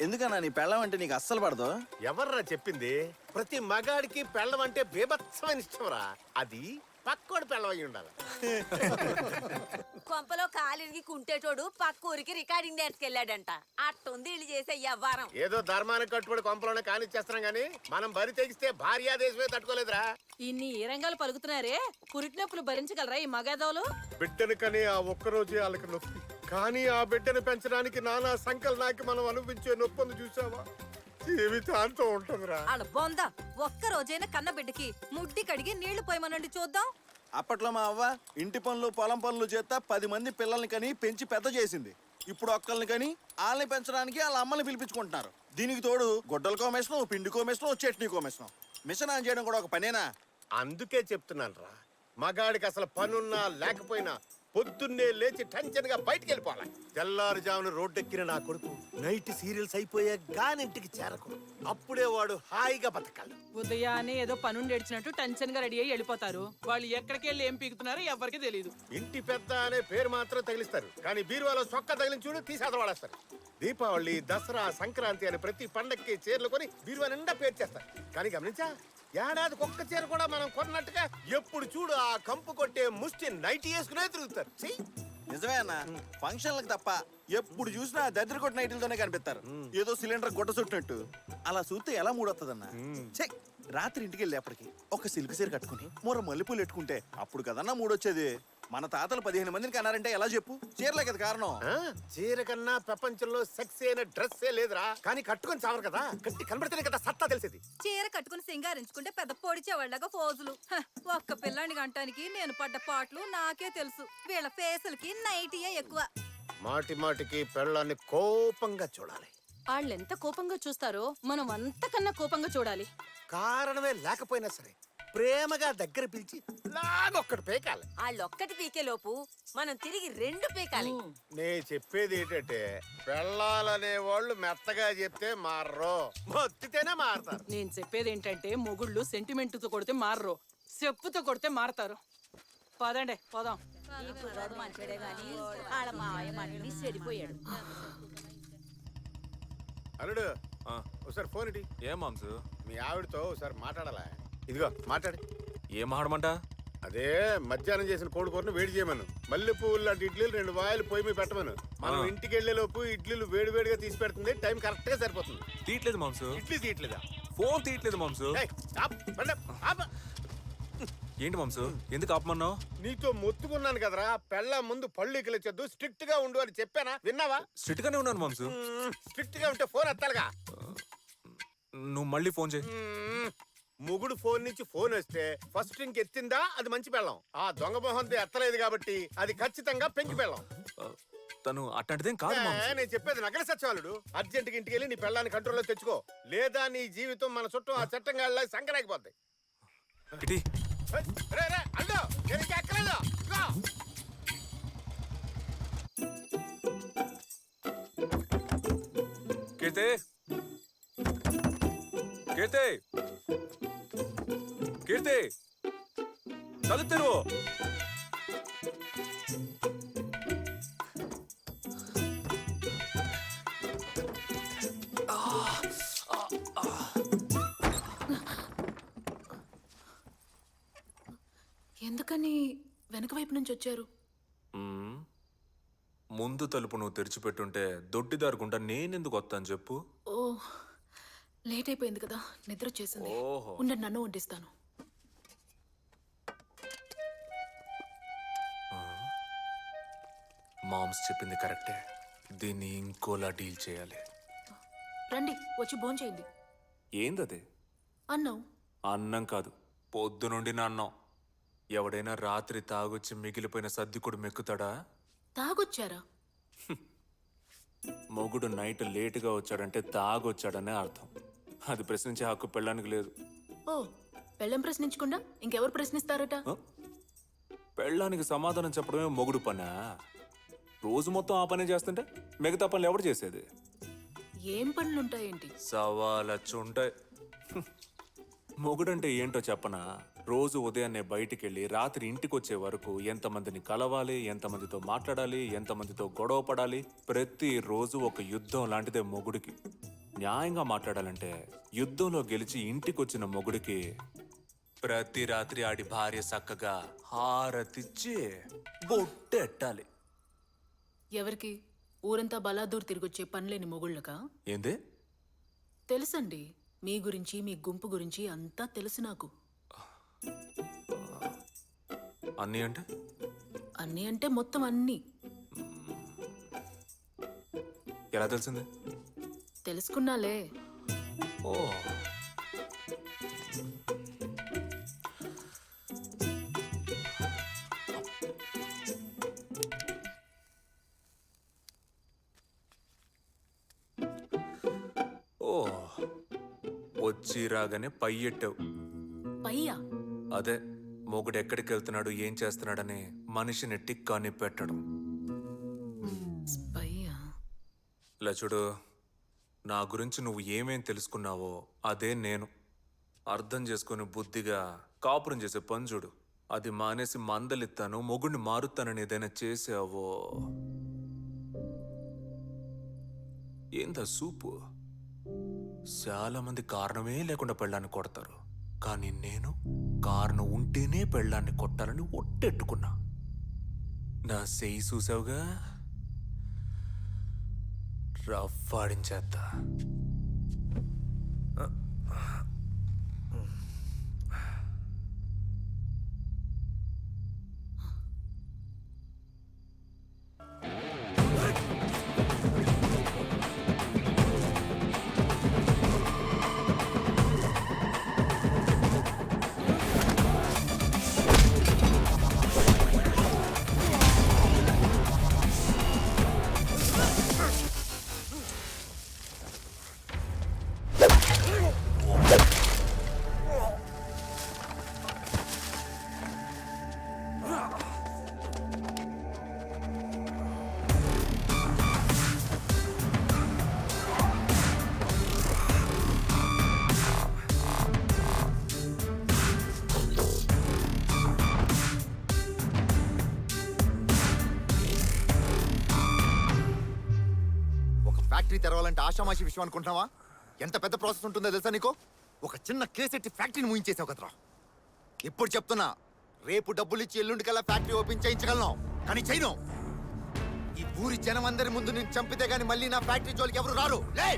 ఎందుకన్నా నీ పెళ్ళం అంటే నీకు అస్సలు పడదు? ఎవర్రా చెప్పింది? ప్రతి మగాడికి పెళ్ళం అంటే బీభత్సమైన ఇష్టంరా. అది పక్కోడు పెళ్ళం అయి ఉండాలి. కొంపలో కాలిరిగి కుంటేటోడు పక్క ఊరికి రికార్డింగ్ నేర్చుకెళ్ళాడంట. అట్టుంది ఇల్లు చేసే వ్యవహారం. ఏదో ధర్మానికి కట్టుబడి కొంపలోనే కానిచ్చేస్తున్నాం గానీ మనం బరి తెగిస్తే భార్యాదేశమే తట్టుకోలేదురా. ఇన్ని ఏ రంగాలు పలుకుతున్నారే, పురిటినొప్పులు భరించగలరా ఈ మగాదవులు? బిడ్డను కని ఆ ఒక్కరోజే వాళ్ళకి నొప్పి, కానీ ఆ బిడ్డను పెంచడానికి నానా సంకలనాకి మనం అనుభవించే నొప్పిని చూసావా? జీవితాంతం ఉంటుందిరా. ఆడ బొంద ఒక్క రోజైనా కన్న బిడ్డకి ముడ్డి కడిగి నీళ్లు పోయమనండి చూద్దాం. అప్పట్లో మా అవ్వ ఇంటి పనులు పొలం పనులు చేస్తా 10 మంది పిల్లల్ని కని పెంచి పెద్ద చేసింది. ఇప్పుడు ఒక్కల్ని కని వాళ్ళని పెంచడానికి వాళ్ళ అమ్మని పిలిపించుకుంటున్నారు. దీనికి తోడు గొడ్డలకో మిషను, పిండికో మిషను, చట్నీకో మిషను. మిషన్ ఆన్ చేయడం కూడా ఒక పనేనా? అందుకే చెప్తున్నాను రా, మగాడికి అసలు పనున్నా లేకపోయినా పొద్దున్నే లేచి టెన్షన్ గా బయటికి వెళ్ళిపోవాలి. తెల్లారుజామున రోడ్డెక్కిన నా కొడుకు నైట్ సీరియల్స్ అయిపోయా గానింటికి చేరకూడదు. అప్పుడే వాడు హాయిగా బతకాలి. ఉదయాన్నే ఏదో పనుండి ఏడ్చినట్టు టెన్షన్ గా రెడీ అయ్యి వెళ్ళిపోతారు. వాళ్ళు ఎక్కడికి వెళ్ళి ఏం పీకుతున్నారో ఎవరికి తెలియదు. ఇంటి పెద్ద అనే పేరు మాత్రం తగిలిస్తారు, కానీ బీరువాలో సొక్క తగిలించి చూడు తీసేత వాడేస్తారు. దీపావళి, దసరా, సంక్రాంతి అని ప్రతి పండక్కి చీరలు కొని బీరువా నిండా పేర్చేస్తారు. కానీ గమనించా, ఏడాదికి ఒక్క చీర కూడా మనం కొన్నట్టుగా ఎప్పుడు చూడు ఆ కంపు కొట్టే ముష్టి నైట్ వేసుకునే తిరుగుతారు. నిజమే అన్న, ఫంక్షన్లకు తప్ప ఎప్పుడు చూసినా దద్దరి కొట్టిన నైట్లతోనే కనిపిస్తారు. ఏదో సిలిండర్ గొడ్డ చుట్టినట్టు. అలా చూస్తే ఎలా మూడొస్తుందన్న? ఛే, రాత్రి ఇంటికి వెళ్ళేప్పటికి ఒక సిల్క్ సీర కట్టుకుని మూర మల్లెపూలు పెట్టుకుంటే అప్పుడు కదన్నా మూడొచ్చేది. మన తాతలు 15 మందిని కన్నారంటే ఎలా చెప్పు? చీరలే కదా కారణం. చీర కన్నా ప్రపంచంలో సెక్స్ అయిన డ్రెస్ లేదురా. కానీ కట్టుకొని చావరు కదా, కట్టి కనబడితేనే కదా సత్తా తెలిసేది. చీర కట్టుకుని సింగారించుకుంటే పెద్ద పొడిచేవాళ్ళగా ఫోజులు. ఒక్క పిల్లాన్ని గంటానికి నేను పడ్డ పాటలు నాకే తెలుసు. వీళ్ళ ఫేసులకి నైటీయే ఎక్కువ. మాటి మాటికి పెళ్ళాన్ని కోపంగా చూడాలి. వాళ్ళెంత కోపంగా చూస్తారో మనం అంతకన్నా కోపంగా చూడాలి. కారణమే లేకపోయినా సరే ప్రేమగా దగ్గర పిలిచి లాగొక్కడు పేకాలి. వాళ్ళొక్కటి పీకే లోపు మనం తిరిగి 2 పీకాలి. నే చెప్పేది ఏంటంటే, పెళ్ళాలనే వాళ్ళు మెత్తగా చెప్తే మారరు, మొత్తితేనే మారతారు. నేను చెప్పేది ఏంటంటే, మొగుళ్ళు సెంటిమెంట్ తో కొడితే మారరు, చెప్పుతో కొడితే మారతారు. పదండి పోదాం. ఈ కుర్రాడు మంచిడే గాని వాళ్ళ మావయ్య మళ్ళీ చెడిపోయాడు. అల్లుడు, ఒకసారి ఫోన్ ఇటీ. ఏం మాంసు? మీ ఆవిడతో ఒకసారి మాట్లాడాలా? ఇదిగో మాట్లాడి. ఏం ఆడమంట? అదే మధ్యాహ్నం చేసిన కోడి కూరను వేడి చేయమను. మల్లె పువ్వులు లాంటి ఇడ్లీలు 2 వాయిలు పొయ్యి మీద పెట్టమను. మనం ఇంటికి వెళ్లే లోపు ఇడ్లీలు వేడి వేడిగా తీసి పెడుతుంది. టైం కరెక్ట్ గా సరిపోతుంది. తీయట్లేదు మాంసు. ఇడ్లీ తీయట్లేదా? ఫోన్ తీయట్లేదు మాంసు. ఏయ్, ఆపు, బండి ఆపు. ఏంటి మాంసు, ఎందుకు ఆపమన్నావు? నీతో మొత్తుకున్నాను కదరా, పెళ్ళ ముందు పళ్ళు ఇకలొచ్చొద్దు, స్ట్రిక్ట్ గా ఉండు అని చెప్పానా? విన్నావా? స్ట్రిక్ట్ గానే ఉన్నాను మాంసు. స్ట్రిక్ట్ గా ఉంటే ఫోన్ ఎత్తాలిగా. నువ్వు మళ్ళీ ఫోన్ చేయి. మొగుడు ఫోన్ నుంచి ఫోన్ వస్తే ఫస్ట్ రింగ్ ఎత్తిందా అది మంచి పెళ్ళం. ఆ దొంగ మొహంతో ఎత్తలేదు కాబట్టి అది ఖచ్చితంగా పెంకి పెళ్ళం. తను అట్లాంటిదేం కాదు మాంసు. నేను చెప్పేది నగల సచివాలుడు. అర్జెంట్ గా ఇంటికి వెళ్ళి నీ పెళ్ళాన్ని కంట్రోల్లో తెచ్చుకో, లేదా నీ జీవితం మన చుట్టూ ఆ చట్టంగా సంకరాకిపోద్ది. ఇటీ రే రే అల్లు, నేను ఇంకా ఎక్కలేదు. కీర్తి, కీర్తి, కీర్తి, కళ్ళు తెరువు. ఎందుకని వెనక వైపు నుంచి వచ్చారు? ముందు తలుపు నువ్వు తెరిచిపెట్టుంటే దొడ్డిదారుకుంటా నేనెందుకు వస్తాను చెప్పు? ఓ, లేట్ అయిపోయింది కదా, నిద్ర వచ్చేసింది. ఓహో. ఉండండి, నన్ను వడ్డిస్తాను. మామ్స్ చెప్పింది కరెక్టే, దీన్ని ఇంకోలా డీల్ చేయాలి. రండి, వచ్చి భోంచేయండి. ఏందది? అన్నం. అన్నం కాదు, పొద్దునుండి నా అన్నం. ఎవడైనా రాత్రి తాగొచ్చి మిగిలిపోయిన సర్దికుడు మెక్కుతాడా? తాగొచ్చారా? మొగుడు నైట్ లేటుగా వచ్చాడంటే తాగొచ్చాడనే అర్థం. అది ప్రశ్నించే హక్కు పెళ్ళానికి లేదు. ఓ, పెళ్ళం ప్రశ్నించకుండా ఇంకెవరు ప్రశ్నిస్తారట? పెళ్ళానికి సమాధానం చెప్పడమే మొగుడు పనా? రోజు మొత్తం ఆ పనే చేస్తుంటే మిగతా పనులు ఎవడు చేసేది? ఏం పనులుంటాయేంటి? సవాలచ్చుంటాయి. మొగుడంటే ఏంటో చెప్పనా? రోజు ఉదయాన్నే బయటికి వెళ్ళి రాత్రి ఇంటికి వచ్చే వరకు ఎంతమందిని కలవాలి, ఎంతమందితో మాట్లాడాలి, ఎంతమందితో గొడవ పడాలి, ప్రతిరోజు ఒక యుద్ధం లాంటిదే మొగుడికి. న్యాయంగా మాట్లాడాలంటే యుద్ధంలో గెలిచి ఇంటికి వచ్చిన మొగుడికి ప్రతి రాత్రి ఆడి భార్య చక్కగా హారతిచ్చి బొట్టెట్టాలి. ఎవరికి? ఊరంతా బలాదూర్ తిరిగొచ్చే పనిలేని మొగుళ్ళకా? ఏందే? తెలుసండి, మీ గురించి మీ గుంపు గురించి అంతా తెలుసు నాకు. అన్నీ అంటే? అన్నీ అంటే మొత్తం అన్నీ. ఎలా తెలిసింది? తెలుసుకున్నాలే. ఓ, ఓ, వచ్చి రాగానే పై ఎట్టావు. పయ్యా? అదే, మొగుడు ఎక్కడికి వెళ్తున్నాడు, ఏం చేస్తున్నాడని మనిషిని టిక్కాని పెట్టడం. పయ్యా? ఇలా చూడు, నా గురించి నువ్వు ఏమేం తెలుసుకున్నావో అదే నేను. అర్థం చేసుకుని బుద్ధిగా కాపురం చేసే పని చూడు. అది మానేసి మందలిస్తాను, మొగుడిని మారుతానని ఏదైనా చేసావో. ఏందా సూపు? చాలా మంది కారణమే లేకుండా పెళ్ళాన్ని కొడతారు, కానీ నేను కారణం ఉంటేనే పెళ్ళాన్ని కొట్టాలని ఒట్టెట్టుకున్నా. నా చెయ్యి చూసావుగా, రఫ్ఫాడించేస్తా. ఫ్యాక్టరీ తెరవాలంటే ఆషామాషి విషయం అనుకుంటున్నావా? ఎంత పెద్ద ప్రాసెస్ ఉంటుందో తెలుసా నీకు? ఒక చిన్న కేసెట్టి ఫ్యాక్టరీని ముయించేసావు కదరా. ఇప్పుడు చెప్తున్నా, రేపు డబ్బులు ఇచ్చి ఎల్లుండికల్లా ఫ్యాక్టరీ ఓపెన్ చేయించగలను, కానీ చేయను. ఈ ఊరి జనం అందరి ముందు నేను చంపితే గానీ మళ్ళీ నా ఫ్యాక్టరీ జోలికి ఎవరు రారు. లే!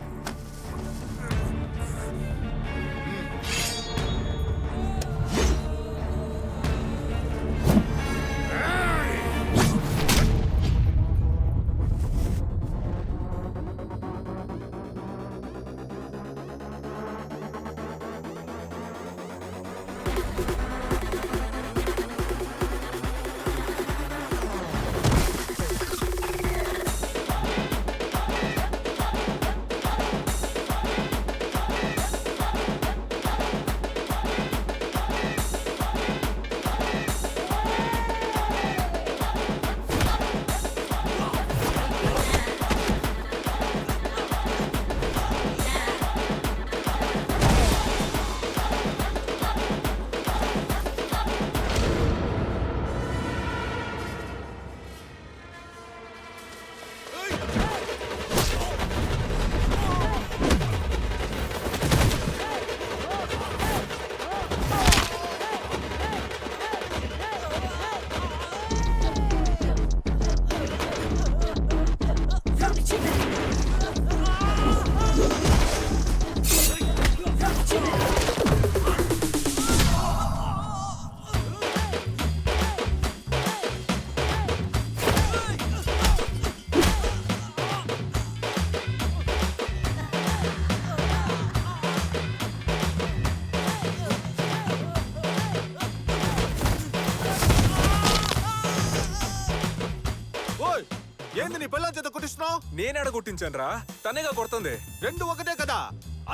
ఏంది నీ పిల్లల చేత కొట్టిస్తున్నావు? నేనేడ కొట్టించాను రా, తనేగా కొడుతుంది. రెండు ఒకటే కదా.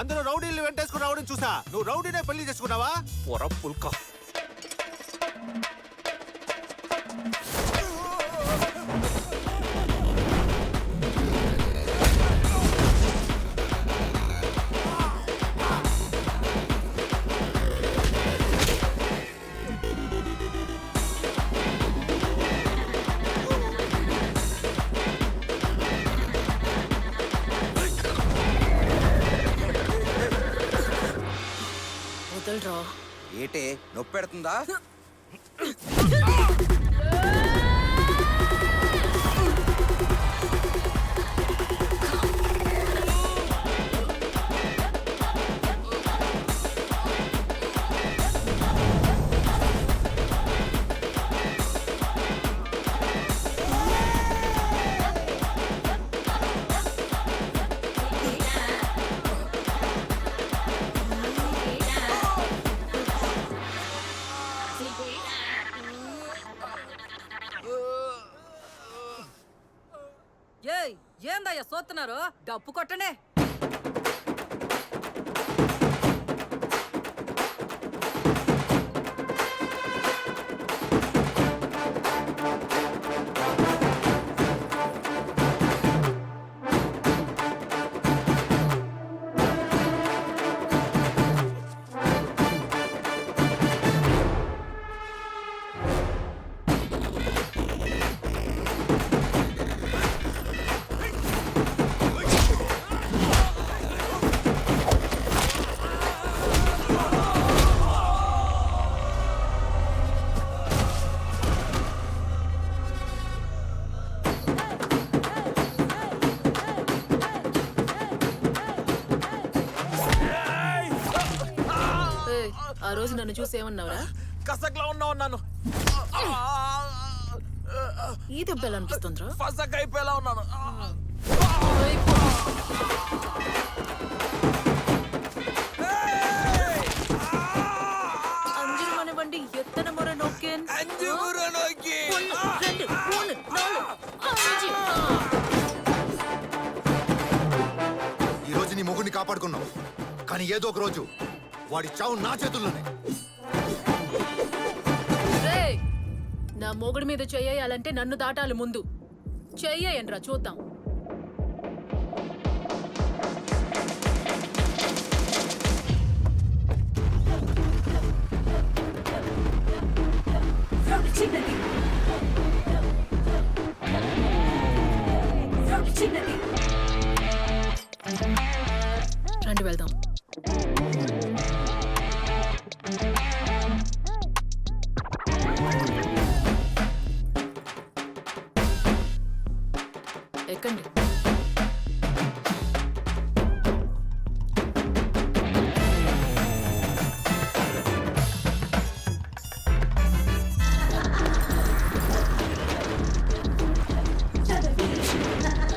అందరూ రౌడీలు వెంటేసుకుని రావడం చూసా. నువ్వు రౌడీనే పెళ్లి చేసుకున్నావా? పొర పుల్క. ఏంట్రా ఏటే నొప్పి పెడుతుందా? ఏయ్ ఏందయ్యా సోతున్నారు డప్పు కొట్టనే ఏయ్, ఆ రోజు నన్ను చూసి ఏమన్నావురా? కసక్లా ఉన్నావు నన్ను ఈ దెబ్బ ఎలా అనిపిస్తుందిరా? ఫసక్ అయిపోయేలా ఉన్నాను. అంజురు మనవండి ఎత్తన మొర నొక్కేన్ ఈ రోజు నీ మొగుడిని కాపాడుకున్నావు, కానీ ఏదో ఒక రోజు వాడి చావు నా చేతుల్లోనే. రేయ్, నా మొగుడి మీద చెయ్యాలంటే నన్ను దాటాలి ముందు. చెయ్యండ్రా చూద్దాం. రండి వెళ్దాం. ఎక్కండి.